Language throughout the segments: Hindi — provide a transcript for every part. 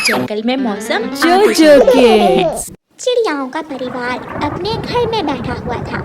जंगल में मौसम जोजो किड्स। चिड़ियाओं का परिवार अपने घर में बैठा हुआ था।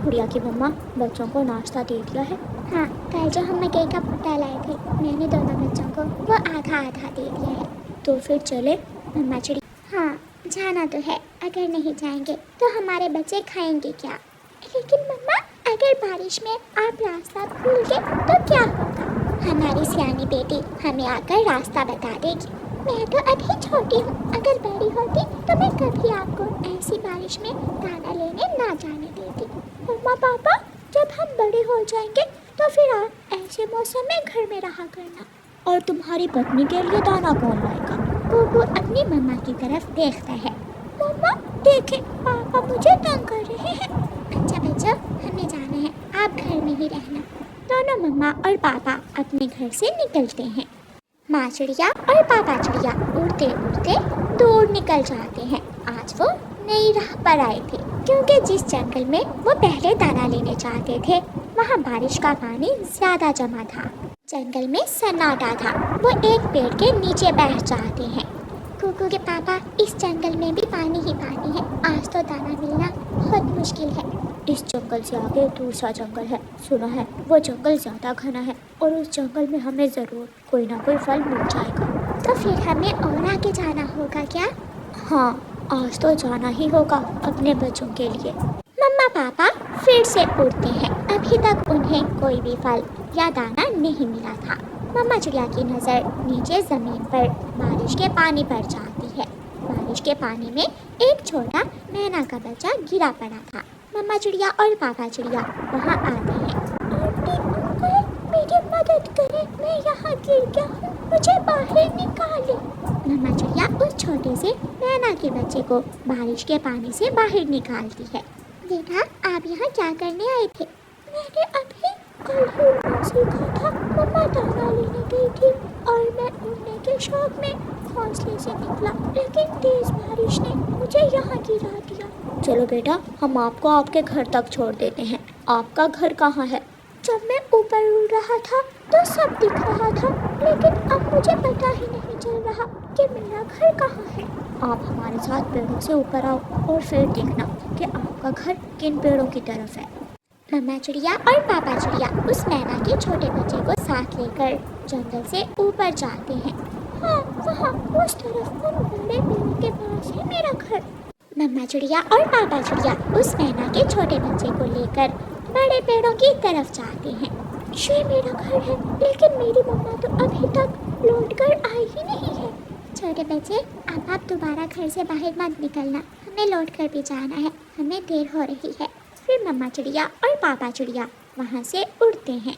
गुड़िया की मम्मा बच्चों को नाश्ता दे दिया है? हाँ, कल जो हम मकई का भुट्टा लाए थे मैंने दोनों बच्चों को वो आधा आधा दे दिया है। तो फिर चले? मम्मा चिड़िया, हाँ जाना तो है, अगर नहीं जाएंगे तो हमारे बच्चे खाएंगे क्या? लेकिन मम्मा अगर बारिश में आप रास्ता भूल गए तो क्या होगा? हमारी सियानी बेटी हमें आकर रास्ता बता देगी। मैं तो अभी छोटी हूँ, अगर बड़ी होती तो मैं कभी आपको ऐसी बारिश में दाना लेने ना जाने देती। मम्मा पापा, जब हम बड़े हो जाएंगे तो फिर आप ऐसे मौसम में घर में रहा करना। और तुम्हारी पत्नी के लिए दाना कौन लाएगा? वो अपनी मम्मा की तरफ देखता है। मम्मा देखें, पापा मुझे तंग कर रहे हैं। अच्छा बच्चों, हमें जाना है, आप घर में ही रहना। दोनों मम्मा और पापा अपने घर से निकलते हैं। माँ चिड़िया और पापा चिड़िया उड़ते उड़ते दूर निकल जाते हैं। आज वो नई राह पर आए थे, क्योंकि जिस जंगल में वो पहले दाना लेने जाते थे वहाँ बारिश का पानी ज्यादा जमा था। जंगल में सन्नाटा था। वो एक पेड़ के नीचे बैठ जाते हैं। कुकू के पापा, इस जंगल में भी पानी ही पानी है, आज तो दाना मिलना बहुत मुश्किल है। इस जंगल से आगे दूसरा जंगल है, सुना है वो जंगल ज्यादा घना है और उस जंगल में हमें जरूर कोई ना कोई फल मिल जाएगा। तो फिर हमें और आगे जाना होगा क्या? हाँ, आज तो जाना ही होगा अपने बच्चों के लिए। मम्मा पापा फिर से उड़ते हैं। अभी तक उन्हें कोई भी फल या दाना नहीं मिला था। मम्मा चिड़िया की नज़र नीचे ज़मीन पर बारिश के पानी पर जाती है। बारिश के पानी में एक छोटा मैना का बच्चा गिरा पड़ा था। मम्मा चिड़िया और पापा चिड़िया वहाँ आते हैं। आंटी अंकल, मेरी मदद करें, मैं यहाँ गिर गया हूँ, मुझे बाहर निकालें। मम्मा चिड़िया उस छोटे से मैना के बच्चे को बारिश के पानी से बाहर निकालती है। बेटा, आप यहाँ क्या करने आए थे? मैंने अभी कल ही उड़ना सीखा था। मम्मा दाना लेने गई थी और मैं उड़ने के शौक में घोंसले से निकला, लेकिन तेज बारिश ने मुझे यहाँ गिरा दिया। चलो बेटा, हम आपको आपके घर तक छोड़ देते हैं। आपका घर कहाँ है? जब मैं ऊपर उड़ रहा था तो सब दिख रहा था, लेकिन अब मुझे पता ही नहीं चल रहा कि मेरा घर कहाँ है। आप हमारे साथ पेड़ों से ऊपर आओ और फिर देखना कि आपका घर किन पेड़ों की तरफ है। मम्मा चिड़िया और पापा चिड़िया उस मैना के छोटे बच्चे को साथ लेकर जंगल से ऊपर जाते हैं। हाँ, वहाँ उस तरफ उन बड़े पेड़ों के पास है मेरा घर। मम्मा चिड़िया और पापा चिड़िया उस मैना के छोटे बच्चे को लेकर बड़े पेड़ों की तरफ जाते हैं। ये मेरा घर है, लेकिन मेरी मम्मा तो अभी तक लौट कर आई ही नहीं है। छोटे बच्चे, अब आप दोबारा घर से बाहर मत निकलना, हमें लौट कर भी जाना है, हमें देर हो रही है। फिर मम्मा चिड़िया और पापा चिड़िया वहाँ से उड़ते हैं।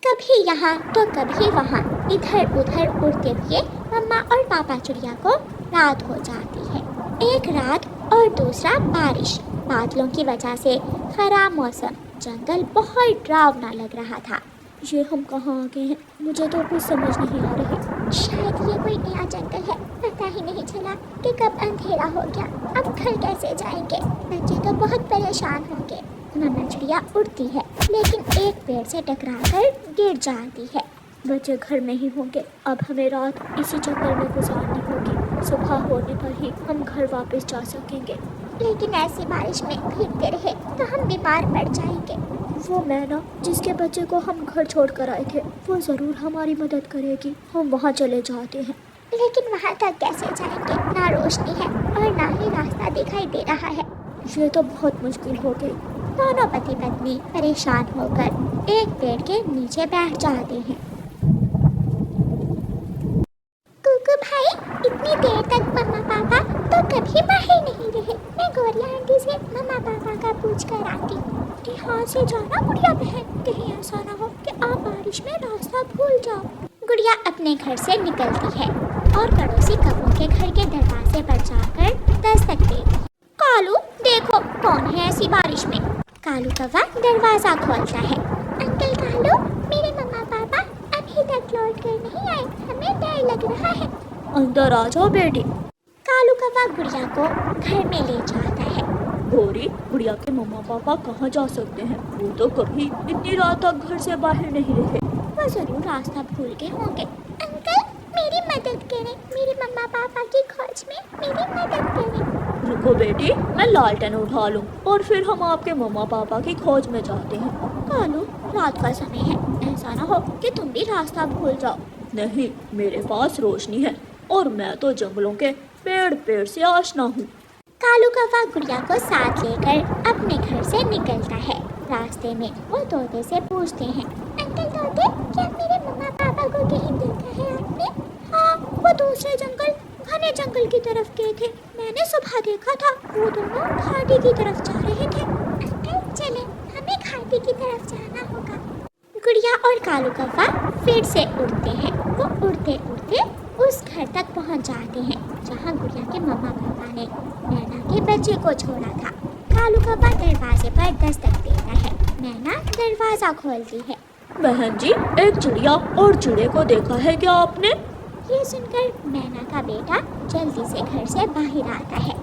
कभी यहाँ तो कभी वहाँ, इधर उधर उड़ते हुए मम्मा और पापा चिड़िया को रात हो जाती है। एक रात और दूसरा बारिश। बादलों की वजह से खराब मौसम, जंगल बहुत डरावना लग रहा था। ये हम कहाँ आ गए हैं? मुझे तो कुछ समझ नहीं आ रही। शायद ये कोई नया जंगल है, पता ही नहीं चला कि कब अंधेरा हो गया। अब घर कैसे जाएंगे? बच्चे तो बहुत परेशान होंगे। मम्मा चिड़िया उड़ती है, लेकिन एक पेड़ से टकराकर गिर जाती है। बच्चे घर में ही होंगे। अब हमें रात इसी जंगल में गुजारनी होगी। सुबह होने पर ही हम घर वापस जा सकेंगे। लेकिन ऐसी बारिश में भीगते रहे तो हम बीमार पड़ जाएंगे। वो मैना जिसके बच्चे को हम घर छोड़ कर आए थे, वो ज़रूर हमारी मदद करेगी। हम वहाँ चले जाते हैं। लेकिन वहाँ तक कैसे जाएंगे? ना रोशनी है और ना ही रास्ता दिखाई दे रहा है। ये तो बहुत मुश्किल हो गई। दोनों पति पत्नी परेशान होकर एक पेड़ के नीचे बैठ जाते हैं। कुकू भाई, इतनी देर तक मम्मा पापा तो कभी बाहर नहीं रहे। मैं गोरिया आंटी से मम्मा पापा का पूछ कर आती। ध्यान से जाना गुड़िया बहन, कहीं ऐसा ना हो कि आप बारिश में रास्ता भूल जाओ। गुड़िया अपने घर से निकलती है और पड़ोसी कौवों के घर के दरवाजे पर जाकर दस्तक देती है। कालू, देखो कौन है ऐसी बारिश में? कालू कौवा दरवाजा खोलता है। अंकल कालू, मेरे मम्मा पापा अभी तक लौट कर नहीं आए, हमें डर लग रहा है। अंदर आ जाओ बेटी। कालू कौवा गुड़िया को घर में ले जाता है। गोरी, गुड़िया के मम्मा पापा कहाँ जा सकते हैं? वो तो कभी इतनी रात तक घर से बाहर नहीं रहे। वो जरूर रास्ता भूल गए होंगे। अंकल, मेरी मदद करें, मेरे मम्मा पापा की खोज में मेरी मदद करें। रुको बेटी, मैं लालटेन उठा लूं और फिर हम आपके मम्मा पापा की खोज में जाते हैं। कालू, रात का समय है, ऐसा ना हो कि तुम भी रास्ता भूल जाओ। नहीं, मेरे पास रोशनी है और मैं तो जंगलों के पेड़ पेड़ से आशना हूँ। कालू कौवा गुड़िया को साथ लेकर अपने घर से निकलता है। रास्ते में वो तोते से पूछते हैं, अंकल तोते, क्या मेरे मम्मा पापा को कहीं देखा है आपने? हाँ, वो दूसरे जंगल, घने जंगल की तरफ गए थे। मैंने सुबह देखा था, वो दोनों घाटी की तरफ जा रहे थे। अंकल चले, हमें घाटी की तरफ जाना होगा। गुड़िया और कालू कौवा फिर से उड़ते हैं। वो उड़ते उड़ते उस घर तक पहुंच जाते हैं जहां गुड़िया के मम्मा पापा ने नैना के बच्चे को छोड़ा था। कालू कौवा दरवाजे पर दस्तक देता है। नैना दरवाजा खोलती है। बहन जी, एक चिड़िया और चिड़े को देखा है क्या आपने? ये सुनकर नैना का बेटा जल्दी से घर से बाहर आता है।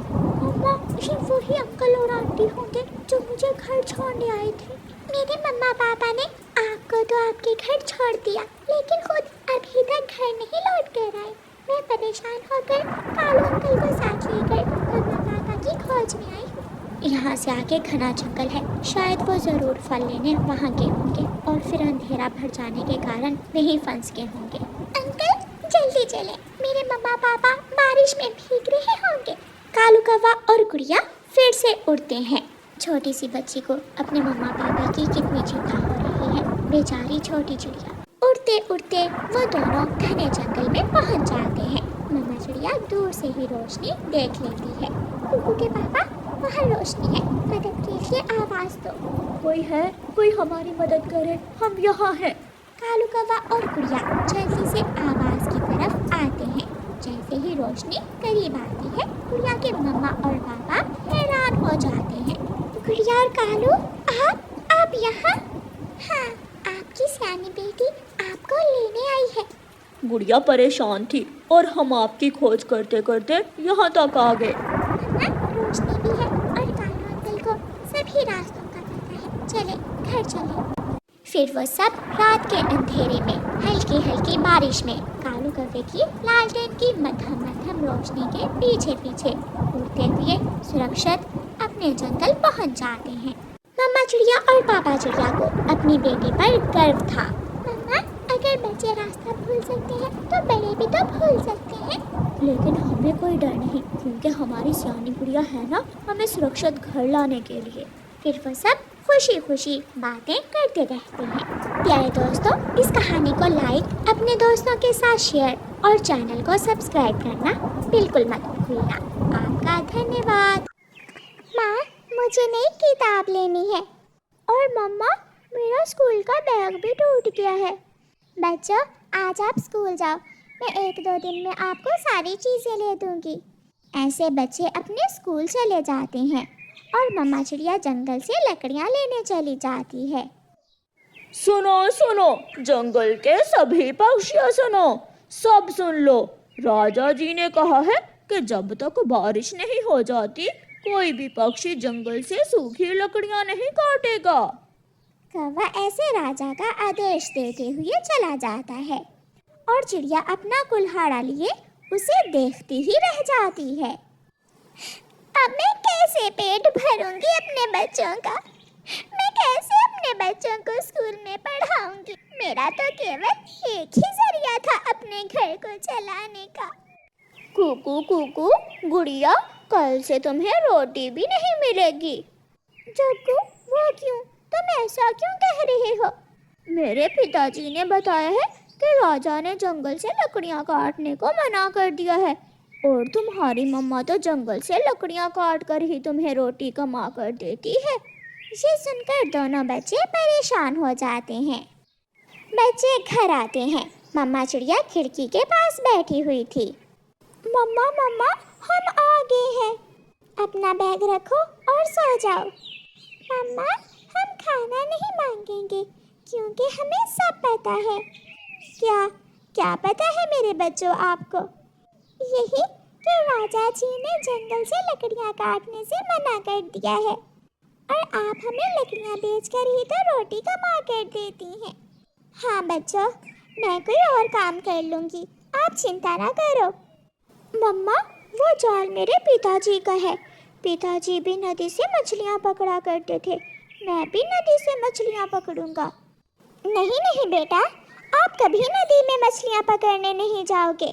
मम्मा, ये वही अंकल और आंटी होंगे जो मुझे घर छोड़ने आए थे। मेरे मम्मा पापा ने आपको तो आपके घर छोड़ दिया, लेकिन खुद अभी तक घर नहीं लौट कर आए। मैं परेशान होकर कालू अंकल को साथ लेकर मम्मा पापा की खोज में आई हूँ। यहाँ से आगे घना जंगल है, शायद वो जरूर फल लेने वहाँ गए होंगे और फिर अंधेरा भर जाने के कारण वहीं फंस गए होंगे। अंकल जल्दी चले, मेरे मम्मा पापा बारिश में भीग रहे होंगे। कालू कौवा और गुड़िया फिर से उड़ते हैं। छोटी सी बच्ची को अपने मम्मा पापा की कितनी चिंता हो रही है, बेचारी छोटी चिड़िया। उड़ते उड़ते वो दोनों घने जंगल में पहुंच जाते हैं। मम्मा चिड़िया दूर से ही रोशनी देख लेती है। कुकू के पापा, वहाँ रोशनी है, मदद के लिए आवाज दो। कोई है, कोई हमारी मदद करे, हम यहाँ हैं। कालू कौवा और गुड़िया जल्दी से आवाज की तरफ आते हैं। जैसे ही रोशनी करीब आती है, गुड़िया के मम्मा और पापा हैरान हो जाते हैं। गुड़िया और कालू, आप यहाँ? हाँ, आपकी सियानी बेटी आपको लेने आई है। गुड़िया परेशान थी और हम आपकी खोज करते करते यहाँ तक आ गए। मम्मा, रोशनी भी है और कालू अंकल को सभी रास्तों का पता है। चले, घर चले। फिर वो सब रात के अंधेरे में हल्की हल्की बारिश में कालू कौवे की लालटेन की मध्यम मध्यम रोशनी के पीछे पीछे उड़ते हुए सुरक्षित अपने जंगल पहुंच जाते हैं। मम्मा चिड़िया और पापा चिड़िया को अपनी बेटी पर गर्व था। मम्मा, अगर बच्चे रास्ता भूल सकते हैं तो बड़े भी तो भूल सकते हैं। लेकिन हमें कोई डर नहीं, क्योंकि हमारी सियानी गुड़िया है ना हमें सुरक्षित घर लाने के लिए। फिर वो सब खुशी खुशी बातें करते रहते हैं। प्यारे दोस्तों, इस कहानी को लाइक, अपने दोस्तों के साथ शेयर और चैनल को सब्सक्राइब करना बिल्कुल मत भूलना। आपका धन्यवाद। माँ, मुझे नई किताब लेनी है। और मम्मा, मेरा स्कूल का बैग भी टूट गया है। बच्चों, आज आप स्कूल जाओ, मैं 1-2 दिन में आपको सारी चीज़ें ले दूँगी। ऐसे बच्चे अपने स्कूल चले जाते हैं और मम्मा चिड़िया जंगल से लकड़ियाँ लेने चली जाती है। सुनो सुनो, जंगल के सभी पक्षियों सुनो, सब सुन लो। राजा जी ने कहा है कि जब तक बारिश नहीं हो जाती कोई भी पक्षी जंगल से सूखी लकड़ियाँ नहीं काटेगा। कौवा ऐसे राजा का आदेश देते हुए चला जाता है और चिड़िया अपना कुल्हाड़ा लिए उसे देखती ही रह जाती है। अब मैं कैसे पेट भरूंगी अपने बच्चों का? मैं कैसे अपने बच्चों को स्कूल में पढ़ाऊंगी? मेरा तो केवल एक ही जरिया था अपने घर को चलाने का। कुकू कुकू, गुड़िया, कल से तुम्हें रोटी भी नहीं मिलेगी। जग्गू, वो क्यों? तुम ऐसा क्यों कह रहे हो? मेरे पिताजी ने बताया है कि राजा ने जंगल से लकड़ियाँ काटने को मना कर दिया है और तुम्हारी मम्मा तो जंगल से लकड़ियाँ काट कर ही तुम्हें रोटी कमा कर देती है। ये सुनकर दोनों बच्चे परेशान हो जाते हैं। बच्चे घर आते हैं। मम्मा चिड़िया खिड़की के पास बैठी हुई थी। मम्मा मम्मा, हम आ गए हैं। अपना बैग रखो और सो जाओ। मम्मा, हम खाना नहीं मांगेंगे क्योंकि हमें सब पता है। क्या क्या पता है मेरे बच्चों आपको? यही कि राजा जी ने जंगल से लकड़ियाँ काटने से मना कर दिया है और आप हमें लकड़ियाँ बेचकर ही तो रोटी कमा कर देती हैं। हाँ बच्चों, मैं कोई और काम कर लूँगी, आप चिंता ना करो। मम्मा, वो जाल मेरे पिताजी का है। पिताजी भी नदी से मछलियाँ पकड़ा करते थे। मैं भी नदी से मछलियाँ पकड़ूंगा। नहीं नहीं बेटा, आप कभी नदी में मछलियाँ पकड़ने नहीं जाओगे।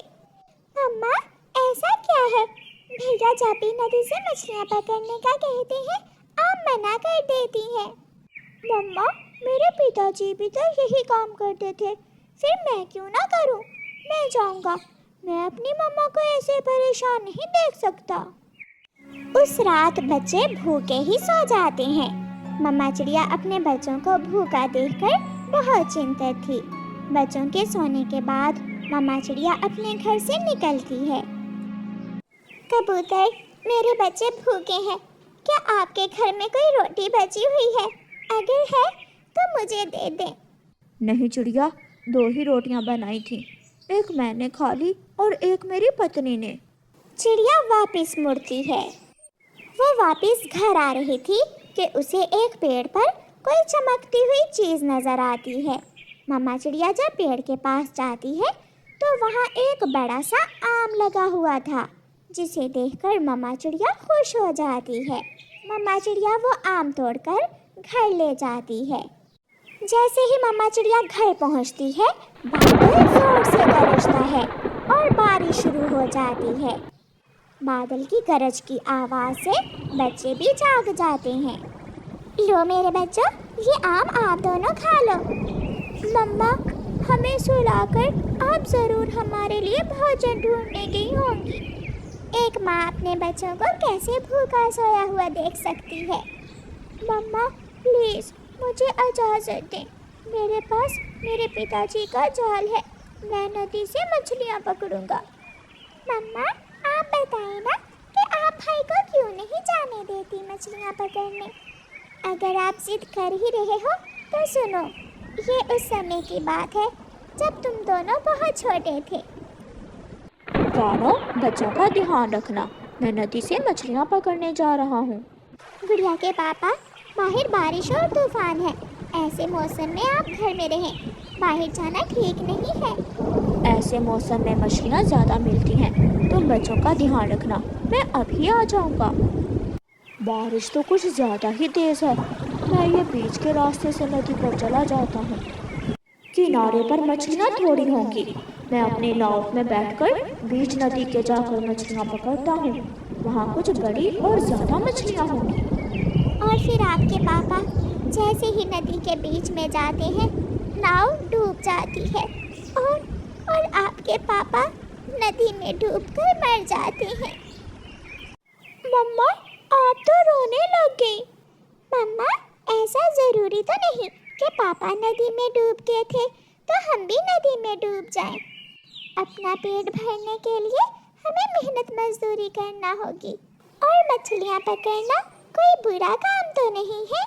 मम्मा, ऐसा क्या है? भैया जब भी नदी से मछलियाँ पकड़ने का कहते हैं, आप मना कर देती हैं। मम्मा, मेरे पिताजी भी तो यही काम करते थे, फिर मैं क्यों ना करूं? मैं जाऊंगा। मैं अपनी मम्मा को ऐसे परेशान नहीं देख सकता। उस रात बच्चे भूखे ही सो जाते हैं। मम्मा चिड़िया अपने बच्चों को भूखा देखकर बहुत चिंतित थी। बच्चों के सोने के बाद मम्मा चिड़िया अपने घर से निकलती है। कबूतर, मेरे बच्चे भूखे हैं। क्या आपके घर में कोई रोटी बची हुई है? अगर है तो मुझे दे दें। नहीं चिड़िया, 2 ही रोटियां बनाई थी, एक मैंने खा ली और एक मेरी पत्नी ने। चिड़िया वापस मुड़ती है। वो वापस घर आ रही थी कि उसे एक पेड़ पर कोई चमकती हुई चीज़ नज़र आती है। मम्मा चिड़िया जब पेड़ के पास जाती है तो वहाँ एक बड़ा सा आम लगा हुआ था, जिसे देखकर मम्मा चिड़िया खुश हो जाती है। मम्मा चिड़िया वो आम तोड़कर घर ले जाती है। जैसे ही मम्मा चिड़िया घर पहुँचती है, बादल जोर से गरजता है और बारिश शुरू हो जाती है। बादल की गरज की आवाज़ से बच्चे भी जाग जाते हैं। लो मेरे बच्चों, ये आम आप दोनों खा लो। मम्मा, हमें सुलाकर आप ज़रूर हमारे लिए भोजन ढूंढने गई होंगी। एक माँ अपने बच्चों को कैसे भूखा सोया हुआ देख सकती है। मम्मा, प्लीज़ मुझे इजाज़त दें। मेरे पास मेरे पिताजी का जाल है। मैं नदी से मछलियाँ पकड़ूंगा। मम्मा, आप बताएं ना कि आप भाई को क्यों नहीं जाने देती मछलियाँ पकड़ने। अगर आप जिद कर ही रहे हो तो सुनो, ये उस समय की बात है जब तुम दोनों बहुत छोटे थे। दोनों बच्चों का ध्यान रखना, मैं नदी से मछलियाँ पकड़ने जा रहा हूँ। गुड़िया के पापा, बाहर बारिश और तूफान है। ऐसे मौसम में आप घर में रहें, बाहर जाना ठीक नहीं है। ऐसे मौसम में मछलियाँ ज़्यादा मिलती हैं, तुम बच्चों का ध्यान रखना, मैं अभी आ जाऊँगा। बारिश तो कुछ ज़्यादा ही तेज़ है, मैं ये बीच के रास्ते से नदी पर चला जाता हूँ। किनारे पर मछलियाँ थोड़ी होंगी, मैं अपनी नाव में बैठकर बीच नदी के जाकर मछलियाँ पकड़ता हूँ। वहाँ कुछ बड़ी और ज़्यादा मछलियाँ होंगी। और फिर आपके पापा जैसे ही नदी के बीच में जाते हैं, नाव डूब जाती है और आपके पापा नदी में डूबकर मर जाते हैं। मम्मा, आप तो रोने लग गई। मम्मा, ऐसा ज़रूरी तो नहीं कि पापा नदी में डूब गए थे तो हम भी नदी में डूब जाएं। अपना पेट भरने के लिए हमें मेहनत मजदूरी करना होगी और मछलियाँ पकड़ना कोई बुरा काम तो नहीं है।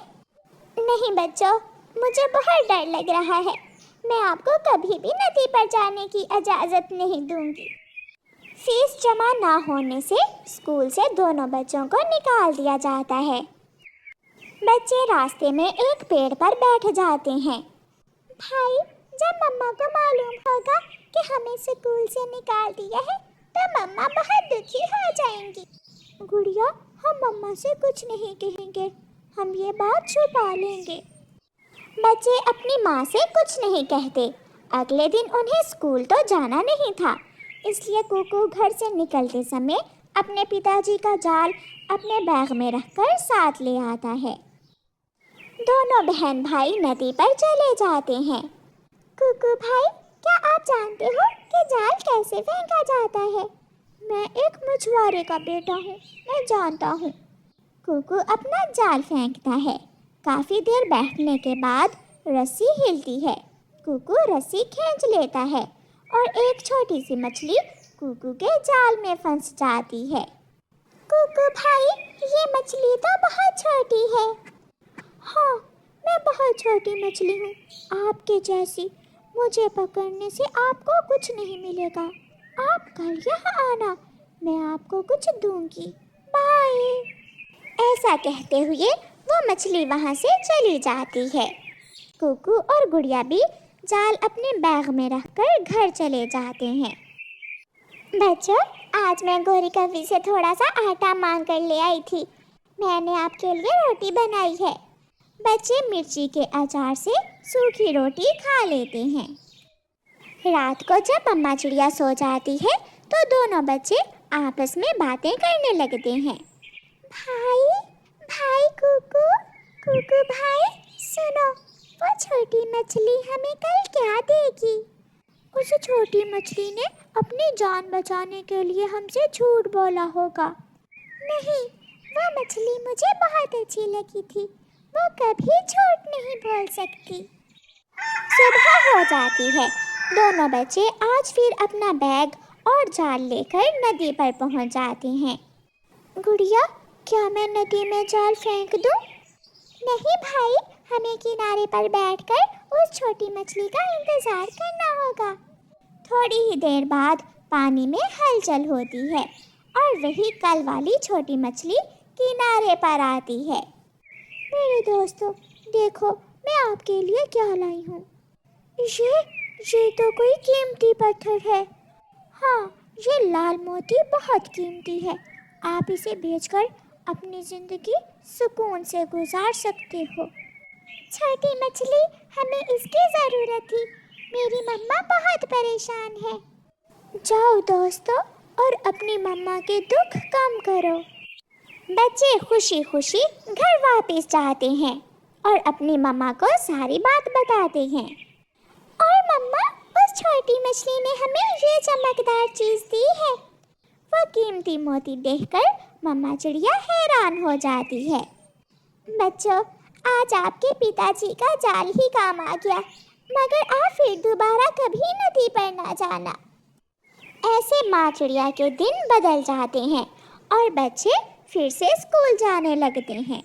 नहीं बच्चों, मुझे बहुत डर लग रहा है। मैं आपको कभी भी नदी पर जाने की इजाज़त नहीं दूंगी। फीस जमा ना होने से स्कूल से दोनों बच्चों को निकाल दिया जाता है। बच्चे रास्ते में एक पेड़ पर बैठ जाते हैं। भाई, जब मम्मा को मालूम होगा कि हमें स्कूल से निकाल दिया है तो मम्मा बहुत दुखी हो जाएंगी। गुड़िया, हम मम्मा से कुछ नहीं कहेंगे, हम ये बात छुपा लेंगे। बच्चे अपनी माँ से कुछ नहीं कहते। अगले दिन उन्हें स्कूल तो जाना नहीं था, इसलिए कुकू घर से निकलते समय अपने पिताजी का जाल अपने बैग में रखकर साथ ले आता है। दोनों बहन भाई नदी पर चले जाते हैं। कुकू भाई, क्या आप जानते हो कि जाल कैसे फेंका जाता है? मैं एक मछुआरे का बेटा हूँ, मैं जानता हूँ। कुकू अपना जाल फेंकता है। काफ़ी देर बैठने के बाद रस्सी हिलती है। कुकू रस्सी खींच लेता है और एक छोटी सी मछली कुकू के जाल में फंस जाती है। कुकू भाई, ये मछली तो बहुत छोटी है। हाँ, मैं बहुत छोटी मछली हूँ, आपके जैसी। मुझे पकड़ने से आपको कुछ नहीं मिलेगा। आप कल यहाँ आना, मैं आपको कुछ दूंगी। बाय। ऐसा कहते हुए वो मछली वहाँ से चली जाती है। कुकू और गुड़िया भी जाल अपने बैग में रखकर घर चले जाते हैं। बच्चों, आज मैं गोरी कभी से थोड़ा सा आटा मांग कर ले आई थी। मैंने आपके लिए रोटी बनाई है। बच्चे मिर्ची के अचार से सूखी रोटी खा लेते हैं। रात को जब मम्मा चिड़िया सो जाती है तो दोनों बच्चे आपस में बातें करने लगते हैं। भाई भाई कुकू कुकू भाई, सुनो, वो छोटी मछली हमें कल क्या देगी? उस छोटी मछली ने अपनी जान बचाने के लिए हमसे झूठ बोला होगा। नहीं, वो मछली मुझे बहुत अच्छी लगी थी। वो कभी झूठ नहीं बोल सकती। सुबह हो जाती है। दोनों बच्चे आज फिर अपना बैग और जाल लेकर नदी पर पहुंच जाते हैं। गुड़िया, क्या मैं नदी में जाल फेंक दूं? नहीं भाई, हमें किनारे पर बैठकर उस छोटी मछली का इंतजार करना होगा। थोड़ी ही देर बाद पानी में हलचल होती है और वही कल वाली छोटी मछली किनारे पर आती है। मेरे दोस्तों, देखो मैं आपके लिए क्या लाई हूँ। ये तो कोई कीमती पत्थर है। हाँ, ये लाल मोती बहुत कीमती है। आप इसे बेचकर अपनी ज़िंदगी सुकून से गुजार सकते हो। छोटी मछली, हमें इसकी ज़रूरत थी। मेरी मम्मा बहुत परेशान है। जाओ दोस्तों और अपनी मम्मा के दुख कम करो। बच्चे खुशी खुशी घर वापस जाते हैं और अपनी मम्मा को सारी बात बताते हैं। और मम्मा, उस छोटी मछली ने हमें ये चमकदार चीज़ दी है। वो कीमती मोती देखकर मम्मा चिड़िया हैरान हो जाती है। बच्चों, आज आपके पिताजी का जाल ही काम आ गया, मगर आप फिर दोबारा कभी नदी पर ना जाना। ऐसे माँ चिड़िया के दिन बदल जाते हैं और बच्चे फिर से स्कूल जाने लगते हैं।